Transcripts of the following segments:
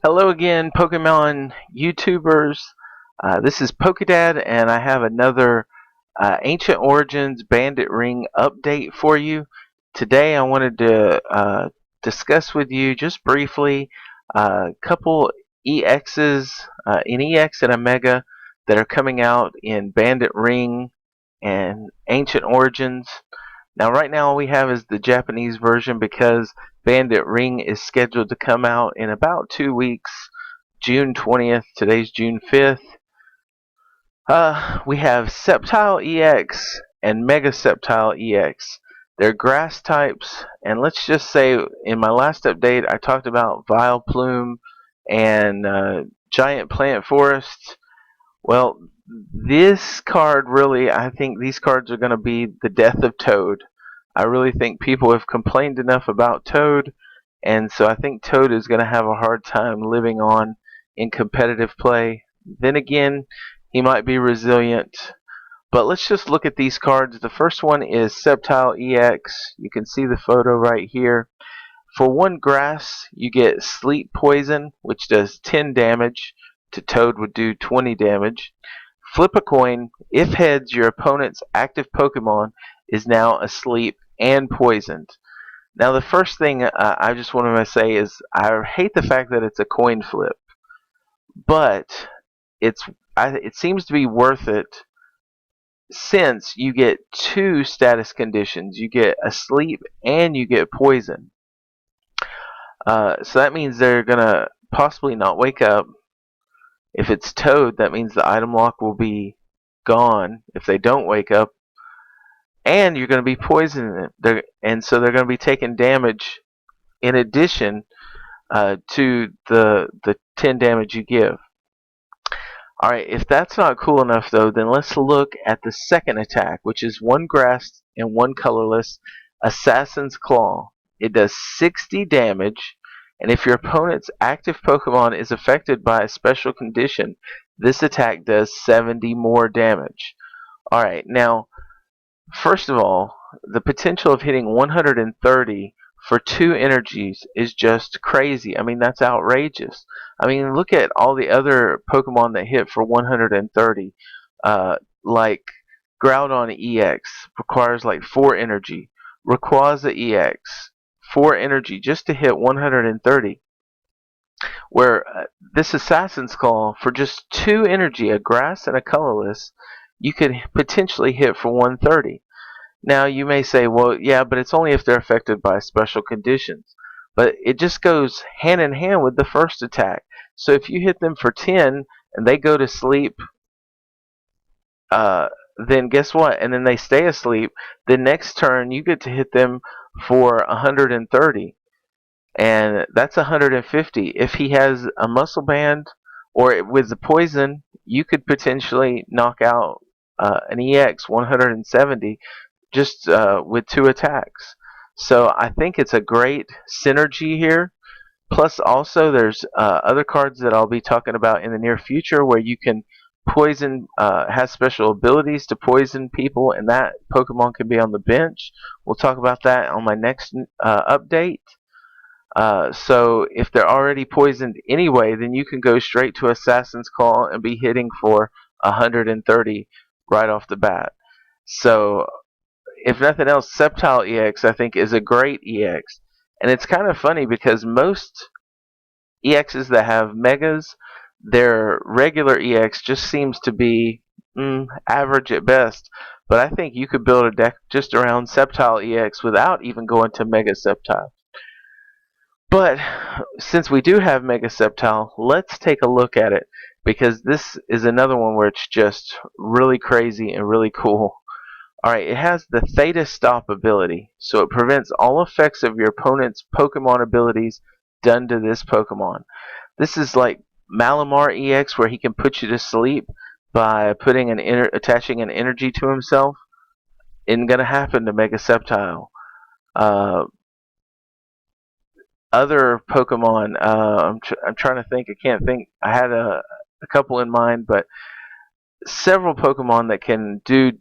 Hello again, Pokemon YouTubers. This is Pokedad, and I have another Ancient Origins Bandit Ring update for you. Today, I wanted to discuss with you just briefly a couple EXs, an EX and a Mega, that are coming out in Bandit Ring and Ancient Origins. Now, right now, all we have is the Japanese version because Bandit Ring is scheduled to come out in about 2 weeks, June 20th. Today's June 5th. We have Sceptile EX and Mega Sceptile EX. They're grass types, and let's just say in my last update, I talked about Vileplume and Giant Plant Forests. Well, this card really, I think these cards are going to be the death of Toad. I really think people have complained enough about Toad, and so I think Toad is going to have a hard time living on in competitive play. Then again, he might be resilient. But let's just look at these cards. The first one is Sceptile EX. You can see the photo right here. For one grass, you get Sleep Poison, which does 10 damage. To Toad would do 20 damage. Flip a coin. If heads, your opponent's active Pokemon is now asleep and poisoned. Now, the first thing I just want to say is I hate the fact that it's a coin flip, but it seems to be worth it since you get two status conditions. You get asleep and you get poison. So that means they're going to possibly not wake up. If it's Toad, that means the item lock will be gone if they don't wake up. And you're going to be poisoning it. And so they're going to be taking damage in addition to the 10 damage you give. Alright, if that's not cool enough though, then let's look at the second attack, which is one grass and one colorless, Assassin's Claw. It does 60 damage, and if your opponent's active Pokemon is affected by a special condition, this attack does 70 more damage. Alright, now, first of all, the potential of hitting 130 for 2 energies is just crazy. I mean, that's outrageous. I mean, look at all the other Pokemon that hit for 130. Like Groudon EX requires like 4 energy. Rayquaza EX, 4 energy just to hit 130. Where this Assassin's Claw, for just 2 energy, a grass and a colorless, you could potentially hit for 130. Now, you may say, well, yeah, but it's only if they're affected by special conditions. But it just goes hand in hand with the first attack. So if you hit them for 10 and they go to sleep, then guess what? And then they stay asleep. The next turn, you get to hit them for 130. And that's 150. If he has a muscle band or with the poison, you could potentially knock out an EX 170 just with 2 attacks. So I think it's a great synergy here. Plus, also, there's other cards that I'll be talking about in the near future where you can poison, has special abilities to poison people, and that Pokemon can be on the bench. We'll talk about that on my next update. So if they're already poisoned anyway, then you can go straight to Assassin's Claw and be hitting for 130 right off the bat. So if nothing else, Sceptile EX I think is a great EX. And it's kind of funny because most EXs that have Megas, their regular EX just seems to be average at best. But I think you could build a deck just around Sceptile EX without even going to Mega Sceptile. But since we do have Mega Sceptile, let's take a look at it because this is another one where it's just really crazy and really cool. Alright, it has the Theta Stop ability, so it prevents all effects of your opponent's Pokemon abilities done to this Pokemon. This is like Malamar EX where he can put you to sleep by putting attaching an energy to himself. Isn't going to happen to Mega Sceptile. Other Pokemon, I'm trying to think, I can't think, I had a couple in mind, but several Pokemon that can do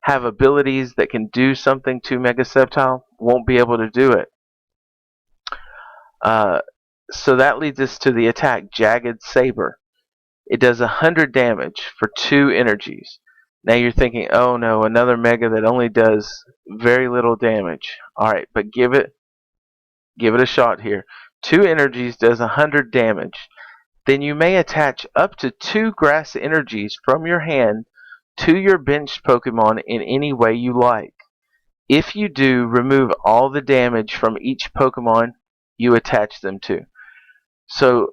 have abilities that can do something to Mega Sceptile won't be able to do it. So that leads us to the attack Jagged Saber. It does 100 damage for 2 energies. Now you're thinking, oh no, another mega that only does very little damage. Alright, but give it a shot here. 2 energies does 100 damage. Then you may attach up to 2 grass energies from your hand to your benched Pokemon in any way you like. If you do, remove all the damage from each Pokemon you attach them to. So,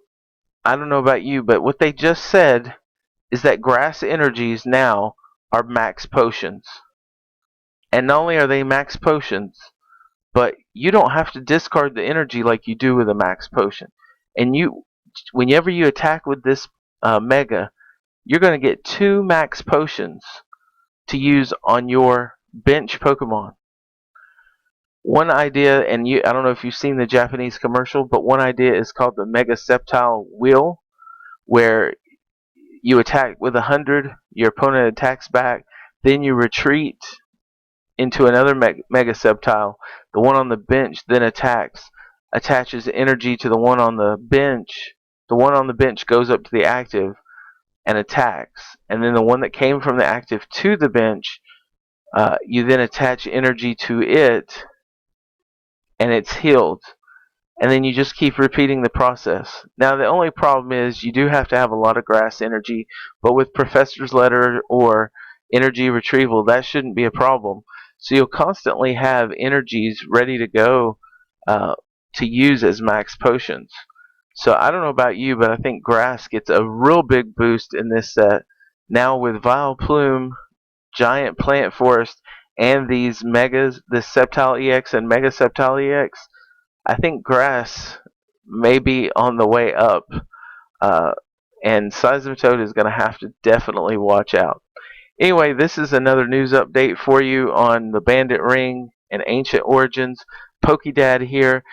I don't know about you, but what they just said is that grass energies now are max potions. And not only are they max potions, but you don't have to discard the energy like you do with a max potion. And whenever you attack with this Mega, you're going to get 2 max potions to use on your bench Pokemon. One idea, and I don't know if you've seen the Japanese commercial, but one idea is called the Mega Sceptile Wheel, where you attack with 100, your opponent attacks back, then you retreat into another Mega Sceptile. The one on the bench then attaches energy to the one on the bench. The one on the bench goes up to the active and attacks, and then the one that came from the active to the bench, you then attach energy to it, and it's healed. And then you just keep repeating the process. Now the only problem is you do have to have a lot of grass energy, but with Professor's Letter or energy retrieval, that shouldn't be a problem. So you'll constantly have energies ready to go to use as max potions. So I don't know about you, but I think grass gets a real big boost in this set. Now with Vileplume, Giant Plant Forest, and these megas, the Sceptile EX and Mega Sceptile EX, I think grass may be on the way up, uh, and Seismitoad is going to have to definitely watch out. Anyway, this is another news update for you on the Bandit Ring and Ancient Origins. PokeDad here.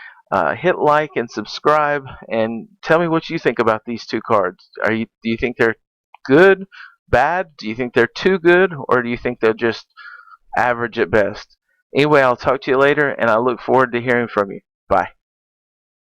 Hit like and subscribe, and tell me what you think about these 2 cards. Do you think they're good, bad? Do you think they're too good, or do you think they're just average at best? Anyway, I'll talk to you later, and I look forward to hearing from you. Bye.